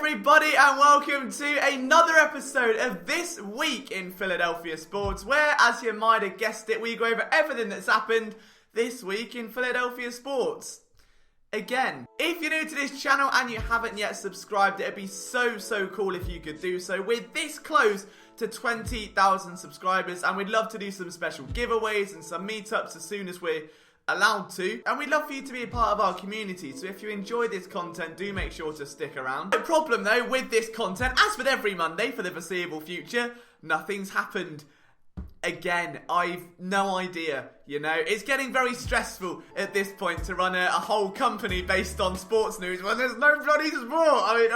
everybody, and welcome to another episode of This Week in Philadelphia Sports, where, as you might have guessed it, we go over everything that's happened this week in Philadelphia sports. Again, if you're new to this channel and you haven't yet subscribed, it'd be so cool if you could do so. We're this close to 20,000 subscribers, and we'd love to do some special giveaways and some meetups as soon as we're allowed to, and we'd love for you to be a part of our community. So if you enjoy this content, do make sure to stick around. The problem though with this content, as with every Monday for the foreseeable future, nothing's happened. Again, I've no idea, you know. It's getting very stressful at this point to run a whole company based on sports news when there's no bloody sport. I mean,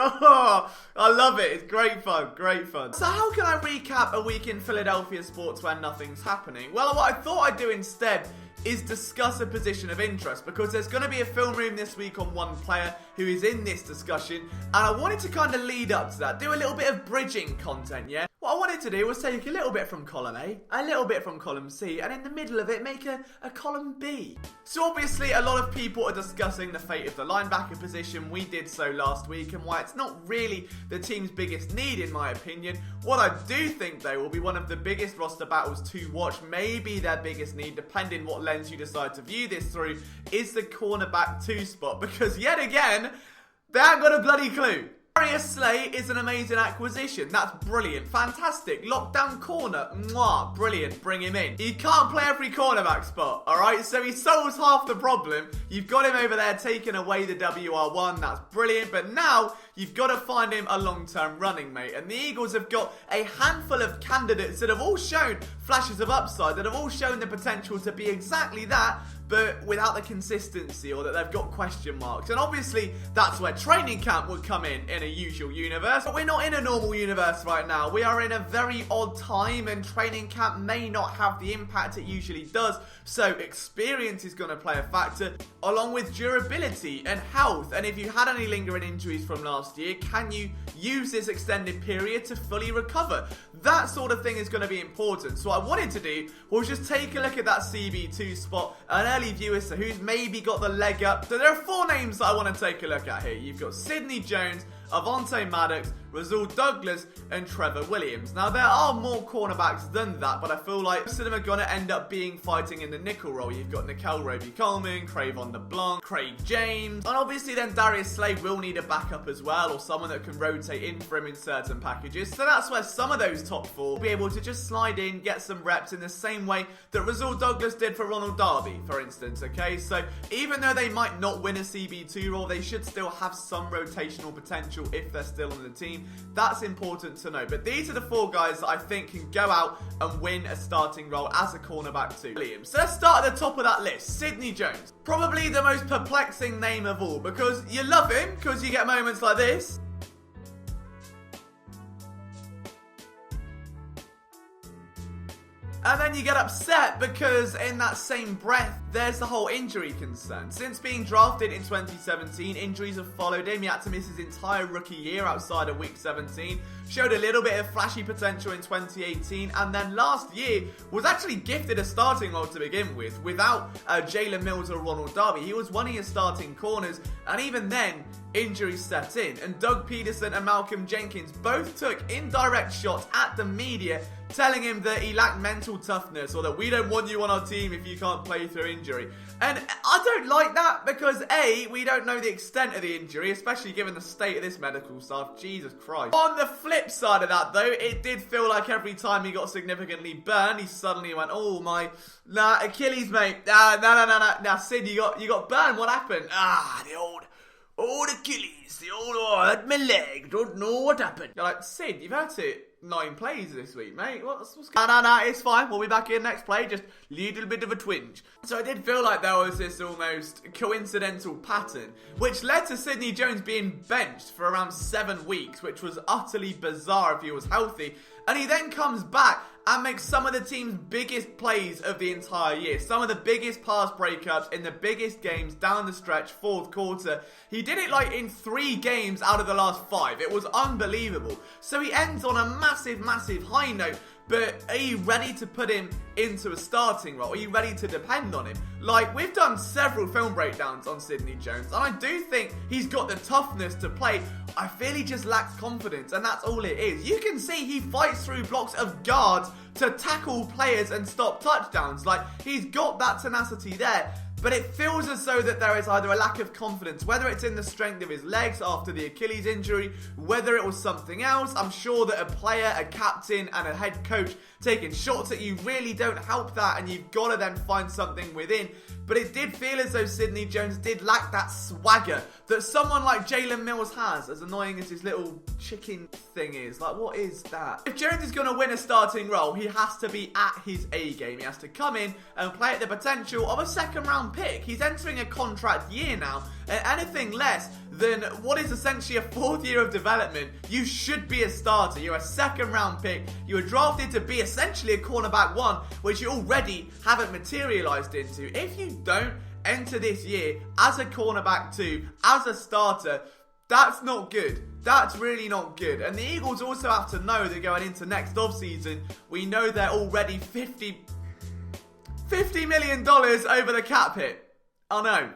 I love it. It's great fun, great fun. So how can I recap a week in Philadelphia sports when nothing's happening? Well, what I thought I'd do instead is discuss a position of interest, because there's going to be a film room this week on one player who is in this discussion, and I wanted to kind of lead up to that, do a little bit of bridging content, yeah? What I wanted to do was take a little bit from column A, a little bit from column C, and in the middle of it make a column B. So obviously a lot of people are discussing the fate of the linebacker position. We did so last week, and why it's not really the team's biggest need in my opinion. What I do think though will be one of the biggest roster battles to watch, maybe their biggest need, depending what lens you decide to view this through, is the cornerback 2 spot, because yet again, they haven't got a bloody clue. Darius is an amazing acquisition. That's brilliant. Fantastic. Lockdown corner. Mwah. Brilliant. Bring him in. He can't play every cornerback spot, alright? So he solves half the problem. You've got him over there taking away the WR1. That's brilliant. But now you've got to find him a long-term running mate. And the Eagles have got a handful of candidates that have all shown flashes of upside, that have all shown the potential to be exactly that, but without the consistency, or that they've got question marks. And obviously, that's where training camp would come in a usual universe. But we're not in a normal universe right now. We are in a very odd time, and training camp may not have the impact it usually does. So experience is going to play a factor, along with durability and health. And if you had any lingering injuries from last year, can you use this extended period to fully recover? That sort of thing is going to be important. So what I wanted to do was just take a look at that CB2 spot, an early view as to who's maybe got the leg up. So there are 4 names that I want to take a look at here. You've got Sidney Jones, Avonte Maddox, Rasul Douglas, and Trevor Williams. Now, there are more cornerbacks than that, but I feel like most of them are going to end up being fighting in the nickel role. You've got Nickel Roby-Coleman, Cre'Von LeBlanc, Craig James, and obviously then Darius will need a backup as well, or someone that can rotate in for him in certain packages. So that's where some of those top 4 will be able to just slide in, get some reps in the same way that Rasul Douglas did for Ronald Darby, for instance, okay? So even though they might not win a CB2 role, they should still have some rotational potential if they're still on the team. That's important to know. But these are the 4 guys that I think can go out and win a starting role as a cornerback 2. Williams. So let's start at the top of that list. Sidney Jones. Probably the most perplexing name of all, because you love him because you get moments like this. And then you get upset because in that same breath, there's the whole injury concern. Since being drafted in 2017, injuries have followed him. He had to miss his entire rookie year outside of week 17. Showed a little bit of flashy potential in 2018. And then last year was actually gifted a starting role to begin with. Without Jalen Mills or Ronald Darby, he was one of your starting corners. And even then, injuries set in. And Doug Peterson and Malcolm Jenkins both took indirect shots at the media, telling him that he lacked mental toughness, or that we don't want you on our team if you can't play through injury. And I don't like that, because A, we don't know the extent of the injury, especially given the state of this medical staff. Jesus Christ. On the flip side of that though, it did feel like every time he got significantly burned, he suddenly went, oh my, nah, Achilles mate, no. Now Sid, you got burned, what happened? The old Achilles, hurt my leg, don't know what happened. You're like, Sid, you've had it 9 plays this week, mate. What's going on? No, it's fine. We'll be back in next play. Just a little bit of a twinge. So I did feel like there was this almost coincidental pattern, which led to Sidney Jones being benched for around 7 weeks, which was utterly bizarre if he was healthy. And he then comes back and makes some of the team's biggest plays of the entire year. Some of the biggest pass breakups in the biggest games down the stretch, 4th quarter. He did it like in 3 games out of the last 5. It was unbelievable. So he ends on a massive high note. but are you ready to put him into a starting role? Are you ready to depend on him? Like, we've done several film breakdowns on Sidney Jones, and I do think he's got the toughness to play. I feel he just lacks confidence, and that's all it is. You can see he fights through blocks of guards to tackle players and stop touchdowns. Like, he's got that tenacity there. But it feels as though that there is either a lack of confidence, whether it's in the strength of his legs after the Achilles injury, whether it was something else. I'm sure that a player, a captain, and a head coach taking shots at you really don't help that, and you've got to then find something within. But it did feel as though Sidney Jones did lack that swagger that someone like Jalen Mills has, as annoying as his little chicken thing is. Like, what is that? If Jones is going to win a starting role, he has to be at his A game. He has to come in and play at the potential of a second round pick. He's entering a contract year now, and anything less than what is essentially a 4th year of development, you should be a starter. You're a second round pick. You were drafted to be essentially a cornerback 1, which you already haven't materialized into. If you don't enter this year as a cornerback 2, as a starter, that's not good. That's really not good. And the Eagles also have to know that going into next offseason, we know they're already $50 million over the cap hit. I know.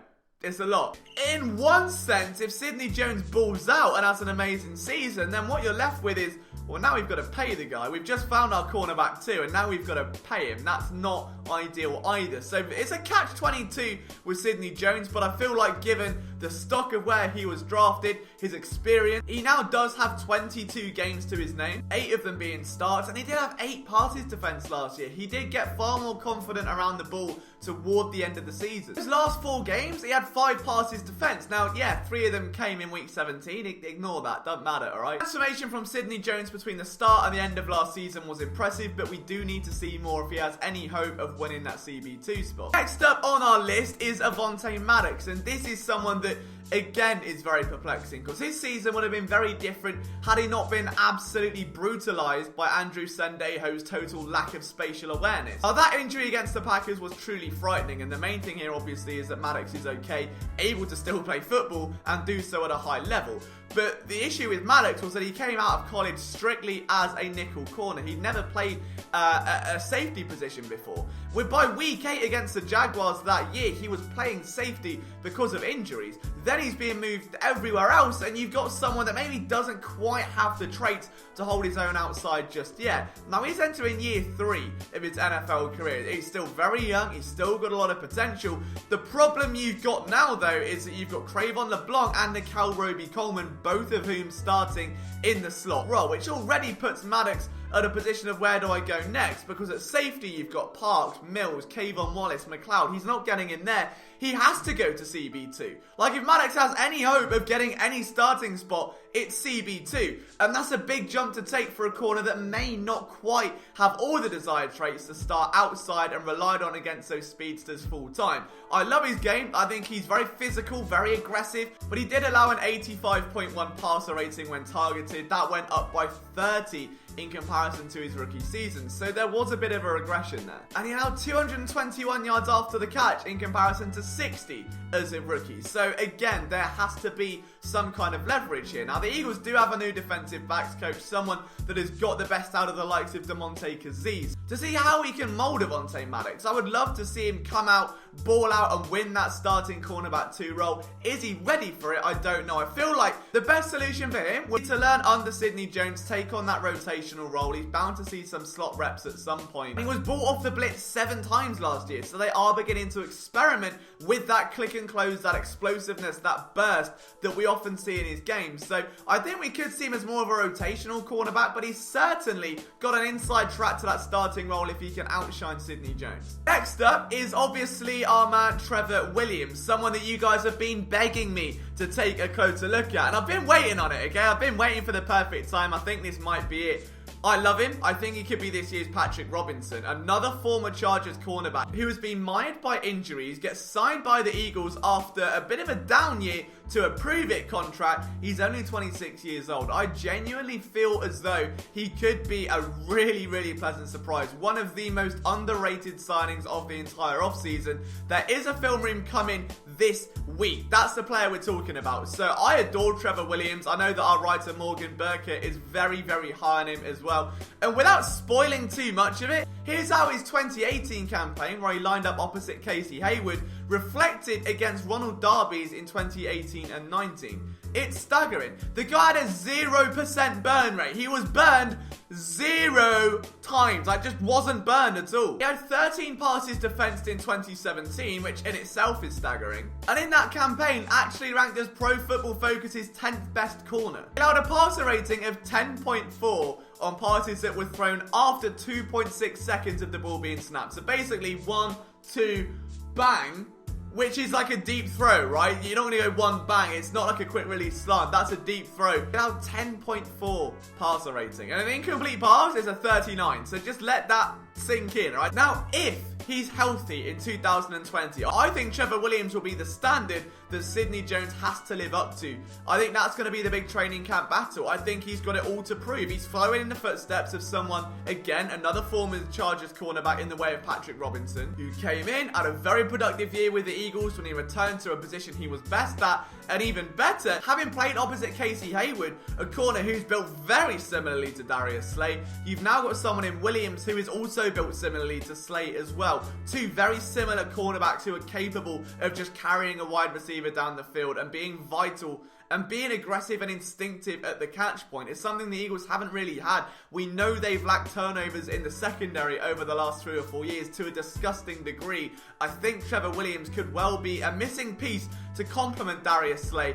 It's a lot. In one sense, if Sidney Jones balls out and has an amazing season, then what you're left with is, well, now we've got to pay the guy. We've just found our cornerback 2, and now we've got to pay him. That's not ideal either. So it's a catch-22 with Sidney Jones, but I feel like given the stock of where he was drafted, his experience, he now does have 22 games to his name, 8 of them being starts, and he did have 8 passes defense last year. He did get far more confident around the ball toward the end of the season. His last 4 games, he had 5 passes defense. Now, yeah, 3 of them came in week 17. Ignore that. Doesn't matter, alright? Transformation from Sidney Jones between the start and the end of last season was impressive, but we do need to see more if he has any hope of winning that CB2 spot. Next up on our list is Avonte Maddox, and this is someone that again is very perplexing because his season would have been very different had he not been absolutely brutalized by Andrew Sendejo's total lack of spatial awareness. Now, that injury against the Packers was truly frightening, and the main thing here obviously is that Maddox is okay, able to still play football and do so at a high level. But the issue with Maddox was that he came out of college strictly as a nickel corner. He'd never played a safety position before. By week 8 against the Jaguars that year, he was playing safety because of injuries. Then he's being moved everywhere else, and you've got someone that maybe doesn't quite have the traits to hold his own outside just yet. Now, he's entering year 3 of his NFL career. He's still very young. He's still got a lot of potential. The problem you've got now, though, is that you've got Cre'Von LeBlanc and Nickel Roby-Coleman, both of whom starting in the slot role, which already puts Maddox at a position of where do I go next, because at safety you've got Parks, Mills, Kayvon Wallace, McLeod. He's not getting in there. He has to go to CB2. Like, if Maddox has any hope of getting any starting spot, it's CB2. And that's a big jump to take for a corner that may not quite have all the desired traits to start outside and relied on against those speedsters full time. I love his game. I think he's very physical, very aggressive, but he did allow an 85.1 passer rating when targeted. That went up by 30 in comparison to his rookie season, so there was a bit of a regression there. And he allowed 221 yards after the catch in comparison to 60 as a rookie. So again, there has to be some kind of leverage here. Now, the Eagles do have a new defensive backs coach, someone that has got the best out of the likes of Damontae Kazee. To see how he can mold Avonte Maddox, I would love to see him come out, ball out, and win that starting cornerback 2 role. Is he ready for it? I don't know. I feel like the best solution for him would be to learn under Sidney Jones, take on that rotational role. He's bound to see some slot reps at some point. He was brought off the blitz 7 times last year, so they are beginning to experiment with that click and close, that explosiveness, that burst that we often see in his game. So I think we could see him as more of a rotational cornerback, but he's certainly got an inside track to that starting role if he can outshine Sidney Jones. Next up is obviously our man Trevor Williams, someone that you guys have been begging me to take a closer look at, and I've been waiting on it, okay? I've been waiting for the perfect time. I think this might be it. I love him. I think he could be this year's Patrick Robinson, another former Chargers cornerback who has been mired by injuries, gets signed by the Eagles after a bit of a down year to a prove-it contract. He's only 26 years old. I genuinely feel as though he could be a really, really pleasant surprise. One of the most underrated signings of the entire offseason. There is a film room coming this week. That's the player we're talking about. So I adore Trevor Williams. I know that our writer Morgan Burkett is very, very high on him as well. And without spoiling too much of it, here's how his 2018 campaign, where he lined up opposite Casey Hayward, reflected against Ronald Darby's in 2018 and 19. It's staggering. The guy had a 0% burn rate. He was burned 0 times. Like, just wasn't burned at all. He had 13 passes defensed in 2017, which in itself is staggering. And in that campaign, actually ranked as Pro Football Focus's 10th best corner. He allowed a passer rating of 10.4 on passes that were thrown after 2.6 seconds of the ball being snapped. So basically 1, 2, bang, which is like a deep throw, right? You're not going to go one bang. It's not like a quick release slant. That's a deep throw. Now 10.4 passer rating. And an incomplete pass is a 39. So just let that sink in, right? Now, if he's healthy in 2020, I think Trevor Williams will be the standard that Sidney Jones has to live up to. I think that's going to be the big training camp battle. I think he's got it all to prove. He's following in the footsteps of someone, again, another former Chargers cornerback in the way of Patrick Robinson, who came in, had a very productive year with the Eagles when he returned to a position he was best at, and even better, having played opposite Casey Hayward, a corner who's built very similarly to Darius Slay. You've now got someone in Williams who is also built similarly to Slay as well. Two very similar cornerbacks who are capable of just carrying a wide receiver down the field and being vital and being aggressive and instinctive at the catch point. It's something the Eagles haven't really had. We know they've lacked turnovers in the secondary over the last 3 or 4 years to a disgusting degree. I think Trevor Williams could well be a missing piece to complement Darius Slay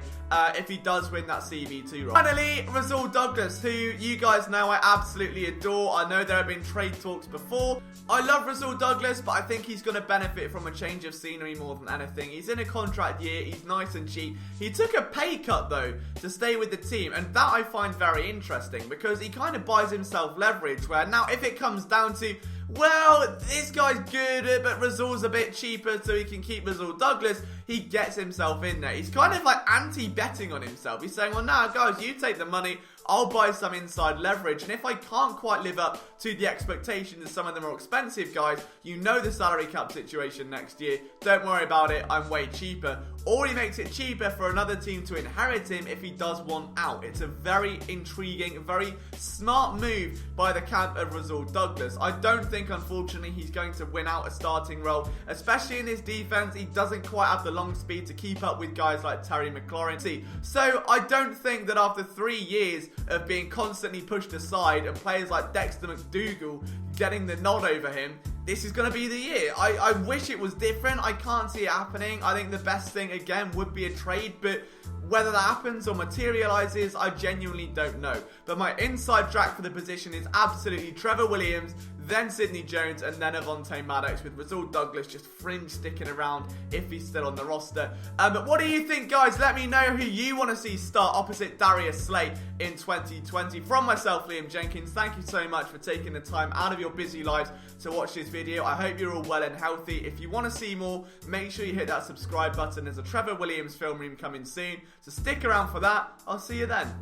if he does win that CB2 role. Finally, Rasul Douglas, who you guys know I absolutely adore. I know there have been trade talks before. I love Rasul Douglas, but I think he's going to benefit from a change of scenery more than anything. He's in a contract year. He's nice and cheap. He took a pay cut, though, to stay with the team, and that I find very interesting because he kind of buys himself leverage where now if it comes down to, well, this guy's good, but Rasul's a bit cheaper, so he can keep Rasul Douglas, he gets himself in there. He's kind of like anti-betting on himself. He's saying, well, now, guys, you take the money, I'll buy some inside leverage, and if I can't quite live up to the expectations of some of the more expensive guys, you know the salary cap situation next year, don't worry about it, I'm way cheaper. Or he makes it cheaper for another team to inherit him if he does want out. It's a very intriguing, very smart move by the camp of Rasul Douglas. I don't think, unfortunately, he's going to win out a starting role, especially in this defense. He doesn't quite have the long speed to keep up with guys like Terry McLaurin. So I don't think that after 3 years of being constantly pushed aside and players like Dexter McDougal getting the nod over him, this is going to be the year. I wish it was different. I can't see it happening. I think the best thing, again, would be a trade, but whether that happens or materializes, I genuinely don't know. But my inside track for the position is absolutely Trevor Williams, then Sidney Jones, and then Avonte Maddox, with Rasul Douglas just fringe sticking around if he's still on the roster. But what do you think, guys? Let me know who you want to see start opposite Darius Slay in 2020. From myself, Liam Jenkins, thank you so much for taking the time out of your busy lives to watch this video. I hope you're all well and healthy. If you want to see more, make sure you hit that subscribe button. There's a Trevor Williams film room coming soon, so stick around for that. I'll see you then.